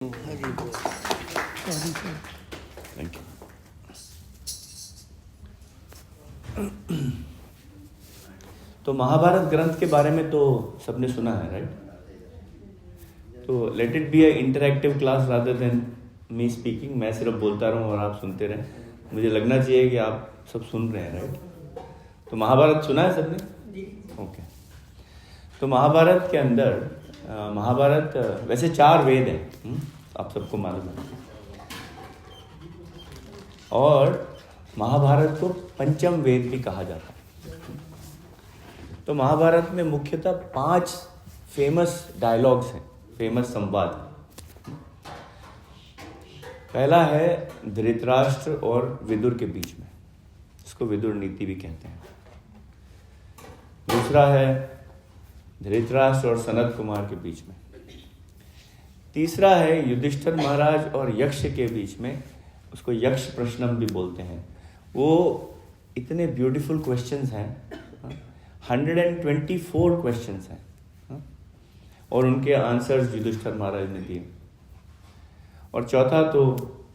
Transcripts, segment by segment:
हरि बोल। Thank you. तो महाभारत ग्रंथ के बारे में तो सबने सुना है, राइट? तो let it be a interactive class rather than me speaking. मैं सिर्फ बोलता रहूं और आप सुनते रहें। मुझे लगना चाहिए कि आप सब सुन रहे हैं, राइट? तो महाभारत सुना है सबने? ओके। तो महाभारत के अंदर महाभारत वैसे 4 वेद हैं, आप सबको मालूम है। और महाभारत को पंचम वेद भी कहा जाता है। तो महाभारत में मुख्यतः 5 फेमस डायलॉग्स हैं, फेमस संवाद। पहला है धृतराष्ट्र और विदुर के बीच में, इसको विदुर नीति भी कहते हैं। दूसरा है धृतराष्ट्र और सनत कुमार के बीच में। तीसरा है युधिष्ठिर महाराज और यक्ष के बीच में, उसको यक्ष प्रश्नम भी बोलते हैं। वो इतने ब्यूटीफुल क्वेश्चंस हैं, 124 क्वेश्चंस हैं, और उनके आंसर्स युधिष्ठिर महाराज ने दिए। और चौथा तो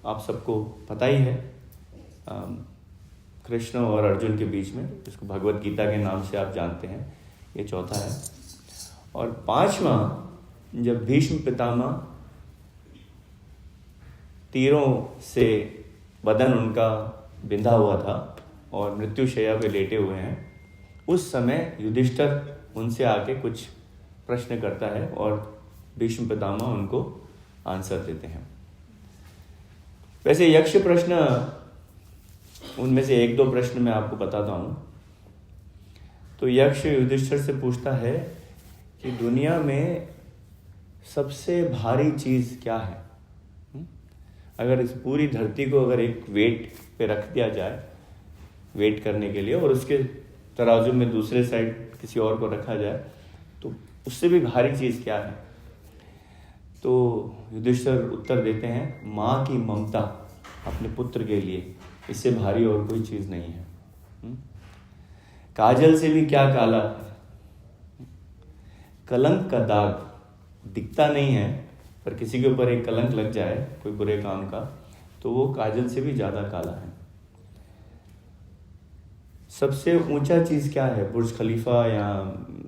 आप सबको पता ही है, कृष्ण और अर्जुन के बीच में, जिसको भगवत गीता के नाम से आप जानते हैं, ये चौथा है। और 5वां, जब भीष्म पितामह तीरों से बदन उनका बिंधा हुआ था और मृत्युशैया पे लेटे हुए हैं, उस समय युधिष्ठिर उनसे आके कुछ प्रश्न करता है और भीष्म पितामह उनको आंसर देते हैं। वैसे यक्ष प्रश्न, उनमें से 1-2 प्रश्न मैं आपको बताता हूँ। तो यक्ष युधिष्ठिर से पूछता है कि दुनिया में सबसे भारी चीज़ क्या है? अगर इस पूरी धरती को अगर एक वेट पे रख दिया जाए, वेट करने के लिए, और उसके तराजू में दूसरे साइड किसी और को रखा जाए, तो उससे भी भारी चीज़ क्या है? तो युधिष्ठिर उत्तर देते हैं, माँ की ममता अपने पुत्र के लिए, इससे भारी और कोई चीज़ नहीं है। काजल से भी क्या काला, कलंक का दाग दिखता नहीं है, पर किसी के ऊपर एक कलंक लग जाए कोई बुरे काम का, तो वो काजल से भी ज़्यादा काला है। सबसे ऊंचा चीज़ क्या है? बुर्ज खलीफा या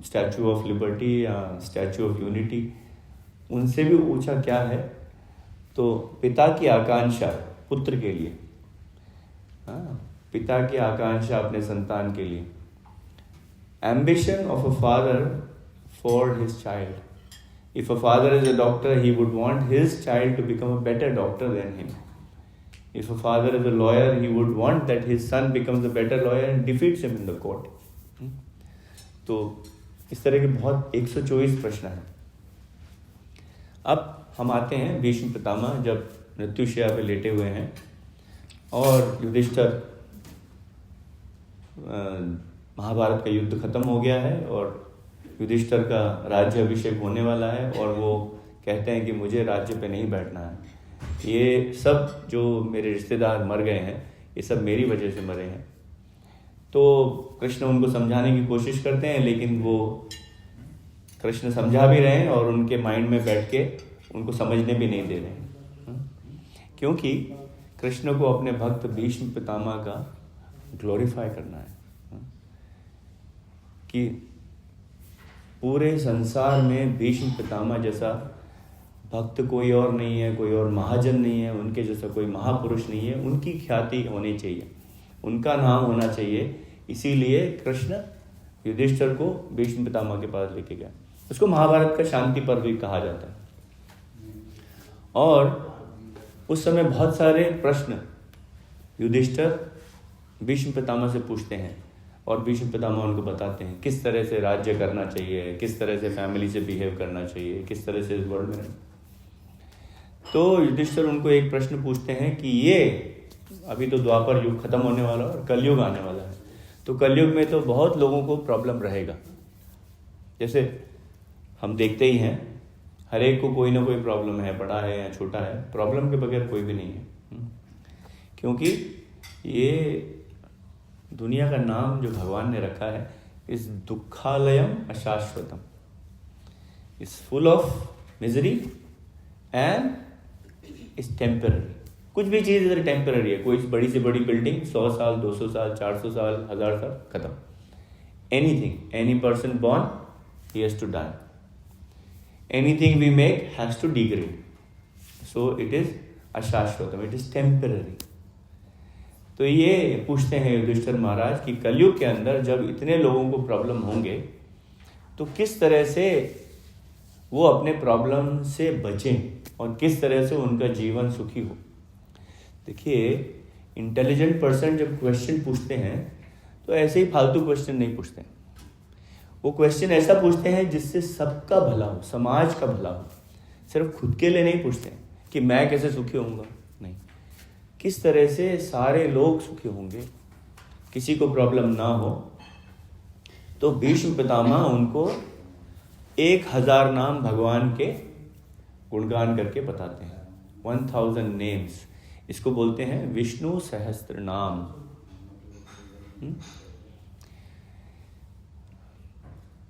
स्टैचू ऑफ लिबर्टी या स्टैचू ऑफ यूनिटी, उनसे भी ऊंचा क्या है? तो पिता की आकांक्षा पुत्र के लिए, पिता की आकांक्षा अपने संतान के लिए, ambition of a father for his child. If a father is a doctor, he would want his child to become a better doctor than him. If a father is a lawyer, he would want that his son becomes a better lawyer and defeats him in the court. तो इस तरह के बहुत 124 प्रश्न हैं। अब हम आते हैं भीष्म पितामह जब मृत्युशैया पे लेटे हुए हैं और युधिष्ठिर, महाभारत का युद्ध खत्म हो गया है और युधिष्ठिर का राज्य अभिषेक होने वाला है, और वो कहते हैं कि मुझे राज्य पे नहीं बैठना है। ये सब जो मेरे रिश्तेदार मर गए हैं, ये सब मेरी वजह से मरे हैं। तो कृष्ण उनको समझाने की कोशिश करते हैं, लेकिन वो कृष्ण समझा भी रहे हैं और उनके माइंड में बैठ के उनको समझने भी नहीं दे रहे हैं, क्योंकि कृष्ण को अपने भक्त भीष्म पितामह का ग्लोरीफाई करना है कि पूरे संसार में भीष्म पितामह जैसा भक्त कोई और नहीं है, कोई और महाजन नहीं है, उनके जैसा कोई महापुरुष नहीं है। उनकी ख्याति होनी चाहिए, उनका नाम होना चाहिए। इसीलिए कृष्ण युधिष्ठिर को भीष्म पितामह के पास लेके गया। उसको महाभारत का शांति पर्व भी कहा जाता है। और उस समय बहुत सारे प्रश्न युधिष्ठिर भीष्म पितामह से पूछते हैं और भीष्म पितामह उनको बताते हैं किस तरह से राज्य करना चाहिए, किस तरह से फैमिली से बिहेव करना चाहिए, किस तरह से इस वर्ल्ड में। तो युधिष्ठिर उनको एक प्रश्न पूछते हैं कि ये अभी तो द्वापर युग खत्म होने वाला और कलयुग आने वाला है, तो कलयुग में तो बहुत लोगों को प्रॉब्लम रहेगा। जैसे हम देखते ही हैं, हर एक को कोई ना कोई प्रॉब्लम है, बड़ा है या छोटा है, प्रॉब्लम के बगैर कोई भी नहीं है। क्योंकि ये दुनिया का नाम जो भगवान ने रखा है, इस दुखालयम अशाश्वतम, is full of misery and is temporary. कुछ भी चीज़ इधर टेम्पररी है। कोई बड़ी से बड़ी बिल्डिंग 100 साल, 200 साल, 400 साल, 1000 साल, खत्म। Anything, any person born, he has to die. Anything we make has to degrade, so it is अशाश्वतम, इट इज टेम्पररी। तो ये पूछते हैं युधिष्ठिर महाराज कि कलयुग के अंदर जब इतने लोगों को प्रॉब्लम होंगे तो किस तरह से वो अपने प्रॉब्लम से बचें और किस तरह से उनका जीवन सुखी हो। देखिए, इंटेलिजेंट पर्सन जब क्वेश्चन पूछते हैं तो ऐसे ही फालतू क्वेश्चन नहीं पूछते हैं। वो क्वेश्चन ऐसा पूछते हैं जिससे सबका भला हो, समाज का भला हो। सिर्फ खुद के लिए नहीं पूछते हैं कि मैं कैसे सुखी होऊंगा, नहीं, किस तरह से सारे लोग सुखी होंगे, किसी को प्रॉब्लम ना हो। तो भीष्म पितामह उनको 1000 नाम भगवान के गुणगान करके बताते हैं। 1000 नेम्स, इसको बोलते हैं विष्णु सहस्त्र नाम।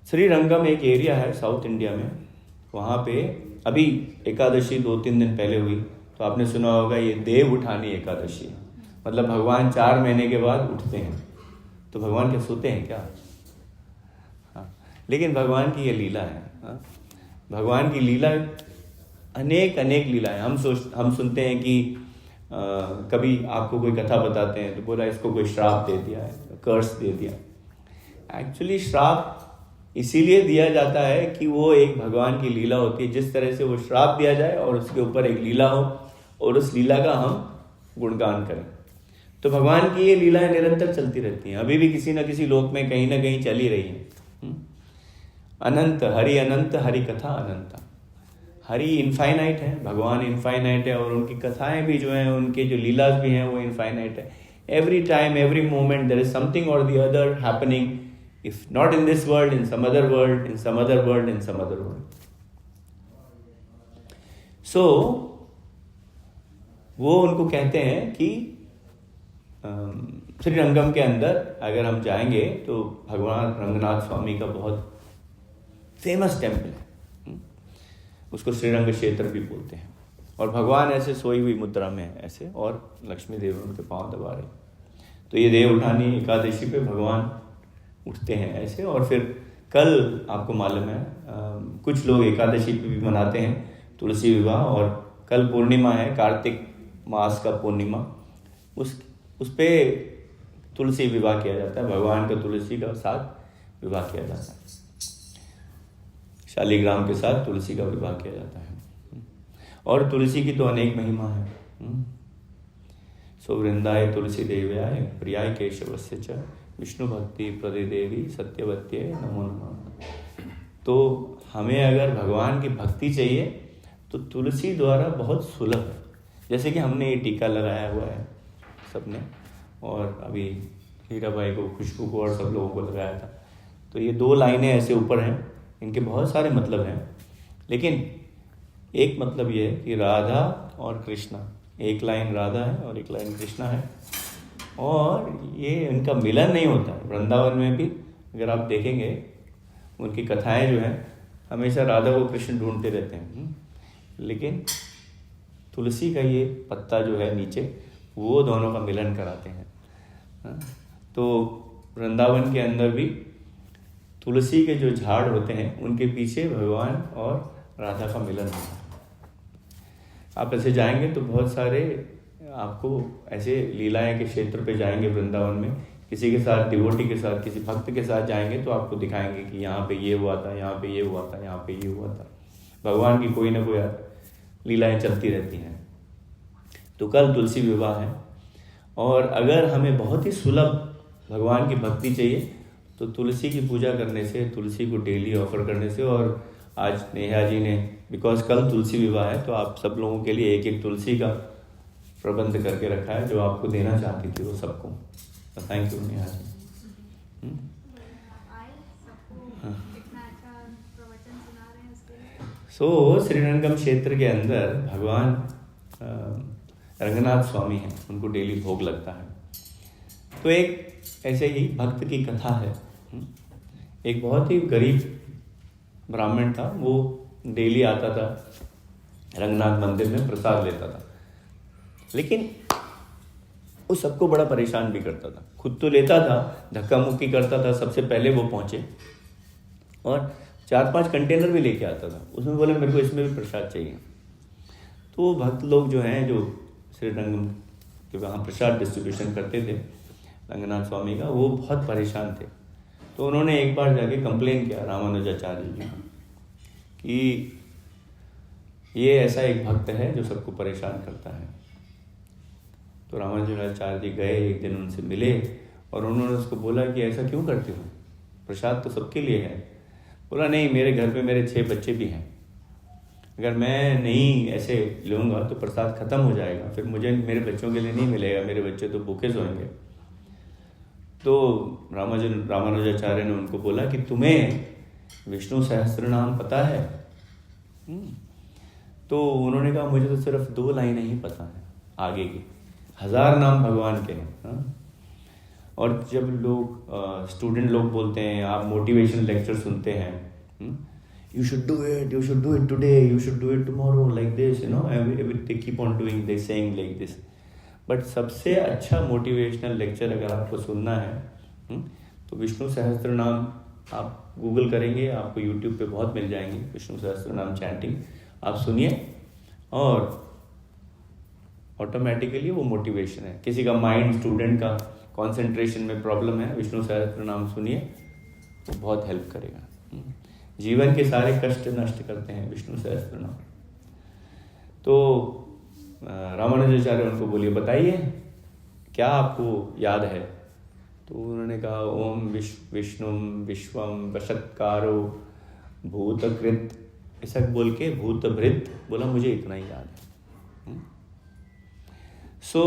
श्रीरंगम एक एरिया है साउथ इंडिया में, वहाँ पे अभी एकादशी 2-3 दिन पहले हुई, तो आपने सुना होगा ये देव उठानी एकादशी। मतलब भगवान 4 महीने के बाद उठते हैं। तो भगवान क्या सोते हैं क्या? हाँ, लेकिन भगवान की ये लीला है। हाँ, भगवान की लीला अनेक लीला है। हम सुनते हैं कि कभी आपको कोई कथा बताते हैं तो बोला इसको कोई श्राप दे दिया है, कर्स दे दिया। एक्चुअली श्राप इसीलिए दिया जाता है कि वो एक भगवान की लीला होती है। जिस तरह से वो श्राप दिया जाए और उसके ऊपर एक लीला हो और उस लीला का हम गुणगान करें। तो भगवान की ये लीलाएं निरंतर चलती रहती हैं, अभी भी किसी न किसी लोक में कहीं ना कहीं चली रही हैं। अनंत हरि कथा अनंता। हरि इनफाइनाइट है, भगवान इनफाइनाइट है, और उनकी कथाएं भी जो हैं, उनके जो लीलाज भी हैं, वो इनफाइनाइट है। Every time, every moment there is something or the other happening, if not in this world, in some other world, in some other world, in some other world. So वो उनको कहते हैं कि श्रीरंगम के अंदर अगर हम जाएंगे तो भगवान रंगनाथ स्वामी का बहुत फेमस टेम्पल है, उसको श्रीरंग क्षेत्र भी बोलते हैं। और भगवान ऐसे सोई हुई मुद्रा में है ऐसे, और लक्ष्मी देवी उनके पांव दबा रहे। तो ये देव उठानी एकादशी पे भगवान उठते हैं ऐसे। और फिर कल आपको मालूम है कुछ लोग एकादशी पे भी मनाते हैं तुलसी विवाह, और कल पूर्णिमा है, कार्तिक मास का पूर्णिमा, उस पे तुलसी विवाह किया जाता है। भगवान का तुलसी का साथ विवाह किया जाता है, शालिग्राम के साथ तुलसी का विवाह किया जाता है। और तुलसी की तो अनेक महिमा है। सो वृंदाय तुलसी देव्याय प्रियाय केशवस्य च विष्णु भक्ति प्रदे देवी सत्यवत्ये नमो नमः। तो हमें अगर भगवान की भक्ति चाहिए तो तुलसी द्वारा बहुत सुलभ है। जैसे कि हमने ये टीका लगाया हुआ है सबने, और अभी हीराबाई को, खुशबू को और सब लोगों को लगाया था। तो ये 2 लाइनें ऐसे ऊपर हैं, इनके बहुत सारे मतलब हैं, लेकिन एक मतलब ये है कि राधा और कृष्णा, एक लाइन राधा है और एक लाइन कृष्णा है, और ये इनका मिलन नहीं होता है। वृंदावन में भी अगर आप देखेंगे उनकी कथाएं जो हैं, हमेशा राधा को कृष्ण ढूंढते रहते हैं, लेकिन तुलसी का ये पत्ता जो है नीचे, वो दोनों का मिलन कराते हैं। तो वृंदावन के अंदर भी तुलसी के जो झाड़ होते हैं उनके पीछे भगवान और राधा का मिलन होता है। आप ऐसे जाएंगे तो बहुत सारे आपको ऐसे लीलाएं के क्षेत्र पे जाएंगे वृंदावन में, किसी के साथ, डिवोटी के साथ, किसी भक्त के साथ जाएंगे तो आपको दिखाएंगे कि यहाँ पे ये हुआ था, यहाँ पे ये हुआ था, यहाँ पे ये हुआ था। भगवान की कोई ना कोई लीलाएं चलती रहती हैं। तो कल तुलसी विवाह है, और अगर हमें बहुत ही सुलभ भगवान की भक्ति चाहिए तो तुलसी की पूजा करने से, तुलसी को डेली ऑफर करने से। और आज नेहा जी ने, बिकॉज कल तुलसी विवाह है, तो आप सब लोगों के लिए 1-1 तुलसी का प्रबंध करके रखा है, जो आपको देना चाहती थी वो सबको। Thank you Neha ji. सो श्रीरंगम क्षेत्र के अंदर भगवान रंगनाथ स्वामी हैं, उनको डेली भोग लगता है। तो एक ऐसे ही भक्त की कथा है। एक बहुत ही गरीब ब्राह्मण था, वो डेली आता था रंगनाथ मंदिर में, प्रसाद लेता था। लेकिन वो सबको बड़ा परेशान भी करता था। खुद तो लेता था, धक्का मुक्की करता था, सबसे पहले वो पहुंचे और 4-5 कंटेनर भी लेके आता था। उसमें बोले मेरे को इसमें भी प्रसाद चाहिए। तो भक्त लोग जो हैं, जो श्री रंग के वहाँ प्रसाद डिस्ट्रीब्यूशन करते थे रंगनाथ स्वामी का, वो बहुत परेशान थे। तो उन्होंने एक बार जाके कंप्लेन किया रामानुजाचार्य जी को कि ये ऐसा एक भक्त है जो सबको परेशान करता है। तो रामानुजाचार्य जी गए, एक दिन उनसे मिले और उन्होंने उसको बोला कि ऐसा क्यों करते हो, प्रसाद तो सबके लिए है। बोला नहीं, मेरे घर पे मेरे 6 बच्चे भी हैं, अगर मैं नहीं ऐसे लूँगा तो प्रसाद खत्म हो जाएगा, फिर मुझे मेरे बच्चों के लिए नहीं मिलेगा, मेरे बच्चे तो भूखे सोएंगे। तो रामानुजाचार्य ने उनको बोला कि तुम्हें विष्णु सहस्त्र नाम पता है? तो उन्होंने कहा मुझे तो सिर्फ 2 लाइनें ही पता है, आगे की 1000 नाम भगवान के हैं। और जब लोग स्टूडेंट लोग बोलते हैं, आप मोटिवेशन लेक्चर सुनते हैं, you should do it today, you should do it tomorrow, like this, you know, they keep on doing, they saying like this. But सबसे अच्छा मोटिवेशनल लेक्चर अगर आपको सुनना है तो विष्णु सहस्त्र नाम आप गूगल करेंगे, आपको यूट्यूब पे बहुत मिल जाएंगे विष्णु सहस्त्र नाम चैंटिंग, आप सुनिए और ऑटोमेटिकली वो मोटिवेशन है। किसी का माइंड, स्टूडेंट का कंसंट्रेशन में प्रॉब्लम है, विष्णु सहस्त्र नाम सुनिए, वो बहुत हेल्प करेगा। जीवन के सारे कष्ट नष्ट करते हैं विष्णु सहस्त्र नाम। तो रामानुजाचार्य उनको बोलिए, बताइए क्या आपको याद है? तो उन्होंने कहा ओम विष्णु विश्वम वशत्कारो भूतकृत, ऐसा बोल के भूतभृत बोला, मुझे इतना ही याद है। सो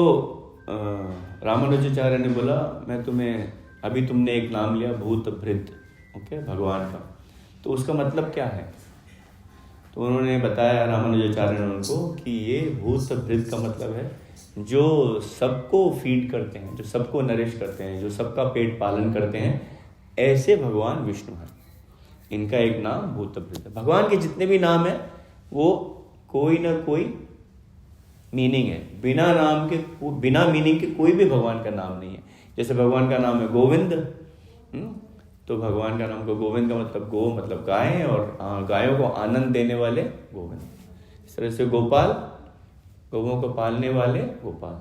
रामानुजाचार्य ने बोला मैं तुम्हें, अभी तुमने एक नाम लिया भूतभृत, ओके, भगवान का, तो उसका मतलब क्या है? तो उन्होंने बताया रामानुजाचार्य ने उनको कि ये भूतभृत का मतलब है जो सबको फीड करते हैं, जो सबको नरिश करते हैं, जो सबका पेट पालन करते हैं, ऐसे भगवान विष्णु हैं। इनका एक नाम भूतभृत है। भगवान के जितने भी नाम हैं वो कोई ना कोई मीनिंग है, बिना नाम के, बिना मीनिंग के कोई भी भगवान का नाम नहीं है। जैसे भगवान का नाम है गोविंद, तो भगवान का नाम को गोविंद का मतलब गो मतलब गाय, और गायों को आनंद देने वाले गोविंद। इस तरह से गोपाल, गौओं को पालने वाले गोपाल।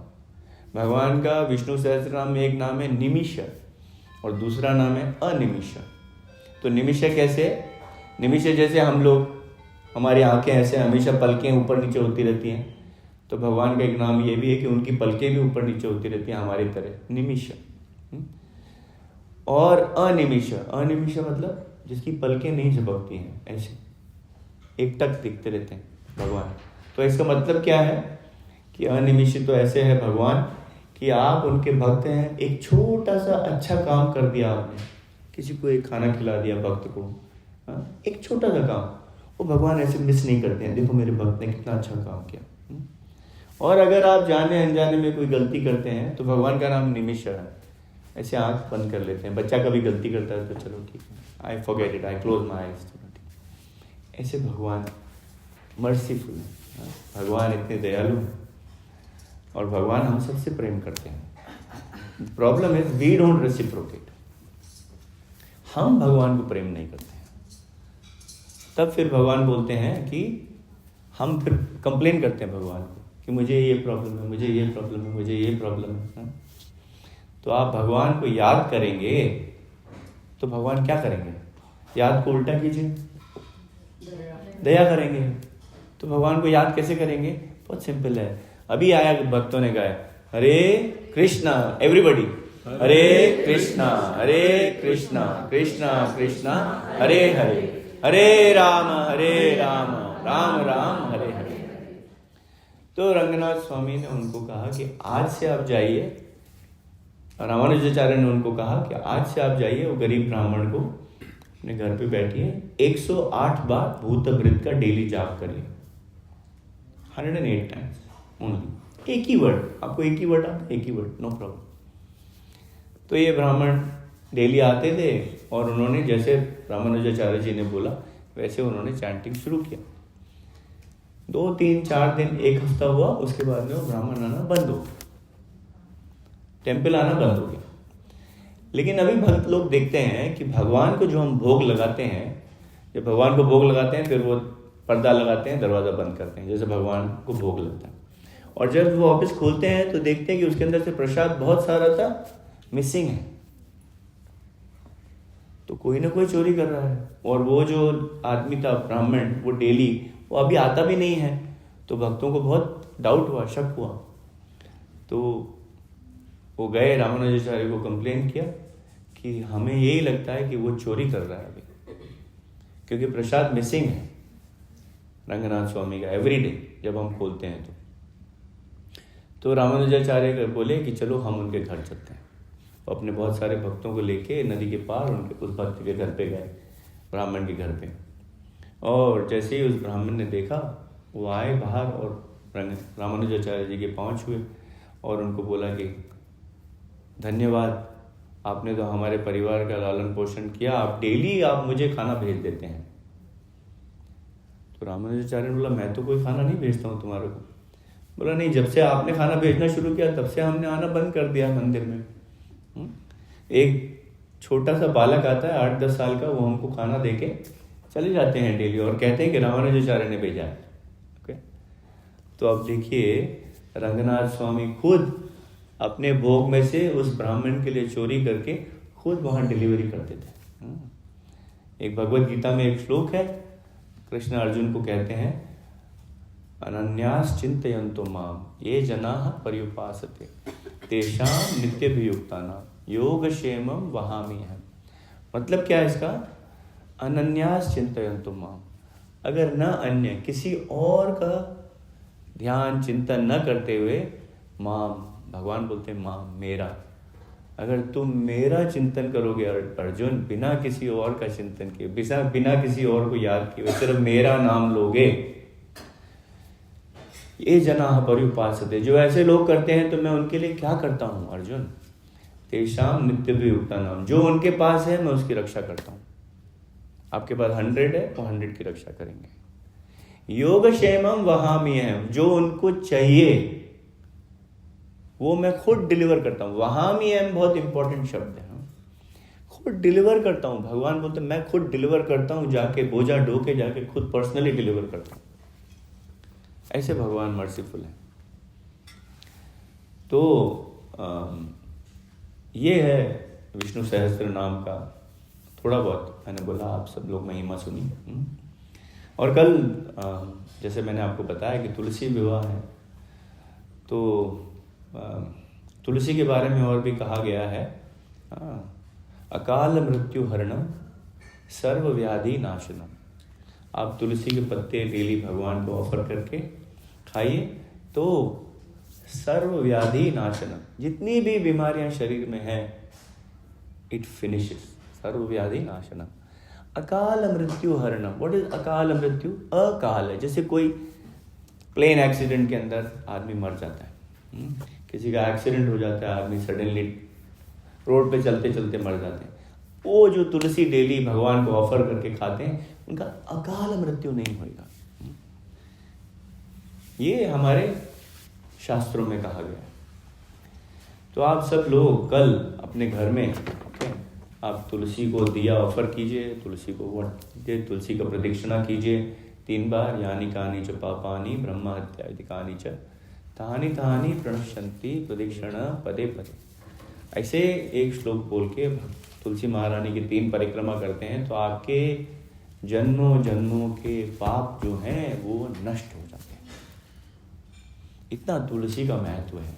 भगवान का विष्णु सहस्त्र नाम में एक नाम है निमिष और दूसरा नाम है अनिमिष। तो निमिष कैसे? निमिष जैसे हम लोग, हमारी आंखें ऐसे हमेशा पलकें ऊपर नीचे होती रहती हैं, तो भगवान का एक नाम ये भी है कि उनकी पलकें भी ऊपर नीचे होती रहती हैं हमारी तरह, निमिष। और अनिमिष, अनिमिष मतलब जिसकी पलकें नहीं झपकती हैं, ऐसे एकटक दिखते रहते हैं भगवान। तो इसका मतलब क्या है कि अनिमिष तो ऐसे है भगवान कि आप उनके भक्त हैं। एक छोटा सा अच्छा काम कर दिया आपने, किसी को एक खाना खिला दिया भक्त को, एक छोटा सा काम, वो भगवान ऐसे मिस नहीं करते हैं, देखो मेरे भक्त ने कितना अच्छा काम किया। और अगर आप जाने अनजाने में कोई गलती करते हैं तो भगवान का नाम निमिष है, ऐसे आंख बंद कर लेते हैं। बच्चा कभी गलती करता है तो चलो ठीक है, I forget it, I close my eyes. ऐसे भगवान मर्सीफुल है, भगवान इतने दयालु हैं और भगवान हम सबसे प्रेम करते हैं। Problem is we don't reciprocate, हम भगवान को प्रेम नहीं करते हैं। तब फिर भगवान बोलते हैं कि हम फिर कंप्लेन करते हैं भगवान को कि मुझे ये प्रॉब्लम है, मुझे ये प्रॉब्लम है, मुझे ये प्रॉब्लम है। तो आप भगवान को याद करेंगे तो भगवान क्या करेंगे? याद को उल्टा कीजिए, दया करेंगे। तो भगवान को याद कैसे करेंगे? बहुत सिंपल है। अभी आया भक्तों ने गाया हरे कृष्णा, एवरीबॉडी हरे कृष्णा कृष्णा कृष्णा हरे हरे, हरे राम राम राम हरे हरे। तो रंगनाथ स्वामी ने उनको कहा कि आज से आप जाइए, रामानुजाचार्य ने उनको कहा कि आज से आप जाइए, वो गरीब ब्राह्मण को अपने घर पे बैठिए, 108 बार भूतभृत का डेली जाप करिए, 108 टाइम्स ओनली। एक ही वर्ड, आपको एक ही वर्ड आता, एक ही वर्ड, नो प्रॉब्लम। तो ये ब्राह्मण डेली आते थे और उन्होंने जैसे रामानुजाचार्य जी ने बोला वैसे उन्होंने चैंटिंग शुरू किया। 2 3 4 दिन 1 हफ्ता हुआ, उसके बाद में वो ब्राह्मण आना बंद हो गया, टेम्पल आना बंद हो गया। लेकिन अभी भक्त लोग देखते हैं कि भगवान को जो हम भोग लगाते हैं, जब भगवान को भोग लगाते हैं फिर वो पर्दा लगाते हैं, दरवाज़ा बंद करते हैं, जैसे भगवान को भोग लगता है। और जब वो वापस खोलते हैं तो देखते हैं कि उसके अंदर से प्रसाद बहुत सारा था, मिसिंग है। तो कोई ना कोई चोरी कर रहा है। और वो जो आदमी था ब्राह्मण, वो डेली वो अभी आता भी नहीं है। तो भक्तों को बहुत डाउट हुआ, शक हुआ। तो वो गए रामानुजाचार्य को कंप्लेन किया कि हमें यही लगता है कि वो चोरी कर रहा है अभी, क्योंकि प्रसाद मिसिंग है रंगनाथ स्वामी का एवरीडे जब हम खोलते हैं। तो रामानुजाचार्य बोले कि चलो हम उनके घर चलते हैं। वो अपने बहुत सारे भक्तों को लेके नदी के पार उनके उस भक्त के घर पे गए, ब्राह्मण के घर पे। और जैसे ही उस ब्राह्मण ने देखा, वो आए बाहर और रामानुजाचार्य जी के पाँव छुए और उनको बोला कि धन्यवाद, आपने तो हमारे परिवार का लालन पोषण किया, आप डेली आप मुझे खाना भेज देते हैं। तो रामानुजाचार्य ने बोला मैं तो कोई खाना नहीं भेजता हूँ तुम्हारे को। बोला नहीं, जब से आपने खाना भेजना शुरू किया तब से हमने आना बंद कर दिया मंदिर में। एक छोटा सा बालक आता है 8-10 साल का, वो हमको खाना देके चले जाते हैं डेली और कहते हैं कि रामानुजाचार्य ने भेजा है। ओके, तो अब देखिए रंगनाथ स्वामी खुद अपने भोग में से उस ब्राह्मण के लिए चोरी करके खुद वहाँ डिलीवरी करते थे। एक भगवत गीता में एक श्लोक है, कृष्ण अर्जुन को कहते हैं अनन्यास चिंतयन्तो माम ये जनाः पर्युपासते तेषां नित्यभियुक्तानां योगक्षेमं वहाम्यहम्। मतलब क्या है इसका? अनन्यास चिंतयन्तो माम, अगर न अन्य किसी और का ध्यान चिंतन न करते हुए, माम भगवान बोलते हैं माम मेरा, अगर तुम मेरा चिंतन करोगे अर्जुन, बिना किसी और का चिंतन किए, बिना किसी और को याद किए, सिर्फ मेरा नाम लोगे, ये जनाः पर्युपासते, जो ऐसे लोग करते हैं तो मैं उनके लिए क्या करता हूँ अर्जुन, तेषां नित्यभियुक्तानां, जो उनके पास है मैं उसकी रक्षा करता हूँ। आपके पास 100 है तो 100 की रक्षा करेंगे। योगक्षेमं वहाम्यहम्, जो उनको चाहिए वो मैं खुद डिलीवर करता हूँ। वहाम्यहम् बहुत इंपॉर्टेंट शब्द है, खुद डिलीवर करता हूँ। भगवान बोलते मैं खुद डिलीवर करता हूँ, जाके बोझा ढो के जाके खुद पर्सनली डिलीवर करता हूँ। ऐसे भगवान मर्सीफुल है। तो ये है विष्णु सहस्त्र नाम का थोड़ा बहुत मैंने बोला, आप सब लोग महिमा सुनी। और कल जैसे मैंने आपको बताया कि तुलसी विवाह है, तो तुलसी के बारे में और भी कहा गया है, अकाल मृत्यु हरणम सर्व व्याधि नाशनम। आप तुलसी के पत्ते डेली भगवान को ऑफर करके खाइए तो सर्व व्याधि नाशनम, जितनी भी बीमारियां शरीर में हैं इट फिनिशेस, सर्व व्याधि नाशनम। अकाल मृत्यु हरणम, व्हाट इज अकाल मृत्यु? अकाल है, जैसे कोई प्लेन एक्सीडेंट के अंदर आदमी मर जाता है, किसी का एक्सीडेंट हो जाता है, आदमी सडनली रोड पे चलते चलते मर जाते हैं। वो जो तुलसी डेली भगवान को ऑफर करके खाते हैं उनका अकाल मृत्यु नहीं होगा। ये हमारे शास्त्रों में कहा गया है। तो आप सब लोग कल अपने घर में आप तुलसी को दिया ऑफर कीजिए, तुलसी को तुलसी का प्रदक्षिणा कीजिए 3 बार, यानी कानि च पापानि ब्रह्म हत्यादि च तानि तानि प्रणश्यन्ति प्रदक्षिणा पदे पदे। ऐसे एक श्लोक बोल के तुलसी महारानी की 3 परिक्रमा करते हैं तो आपके जन्मों जन्मों के पाप जो हैं वो नष्ट हो जाते हैं। इतना तुलसी का महत्व है।